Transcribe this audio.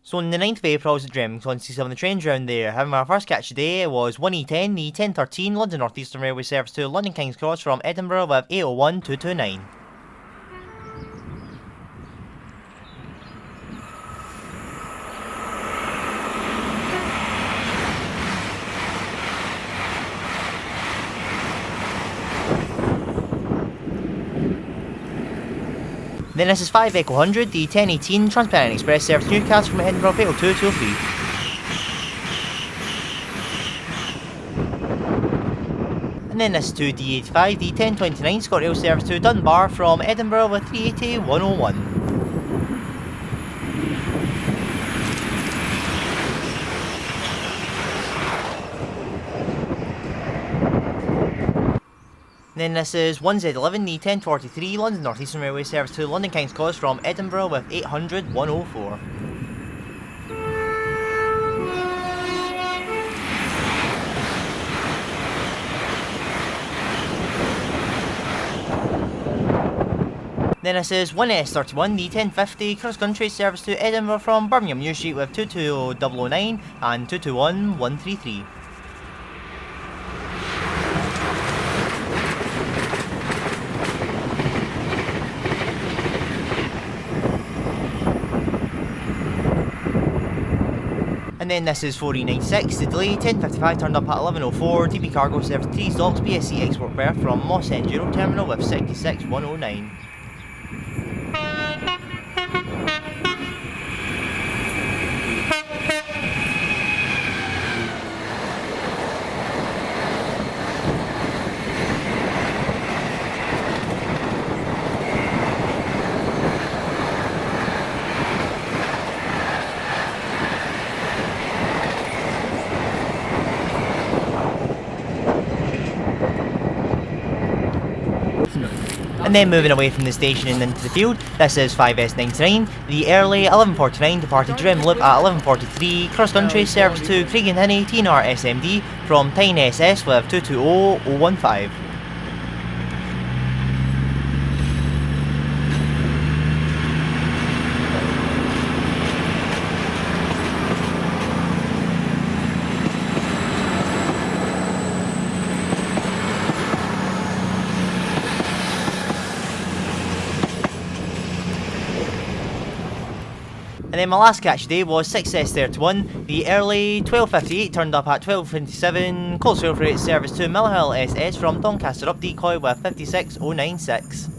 So on the 9th of April I was at Drem, on to see some of the trains around there. Having my first catch today was 1E10, the 1013 London North Eastern Railway service to London King's Cross from Edinburgh with 801229. Then this is 5 Echo 100, the 1018 Transpennine Express service to Newcastle from Edinburgh with 80203. And then this is 2D85, the 1029 ScotRail service to Dunbar from Edinburgh with 380101. Then this is 1Z11, the 1043 London North Eastern Railway service to London King's Cross from Edinburgh with 800-104. Then this is 1S31, the 1050 cross country service to Edinburgh from Birmingham New Street with 220009 and 221133. And then this is 4896, the delay 1055 turned up at 1104, DB Cargo service 3 stops, BSC export berth from Moss End Euro Terminal with 66109. And then moving away from the station and into the field, this is 5S99, the early 1149 departed Drem Loop at 1143, cross country service to Craigenhinny TNR SMD from Tyne SS with 220015. And then my last catch today was 6S31, the early 1258 turned up at 1227, Cold Rail Freight service to Millihill SS from Doncaster up decoy with 56096.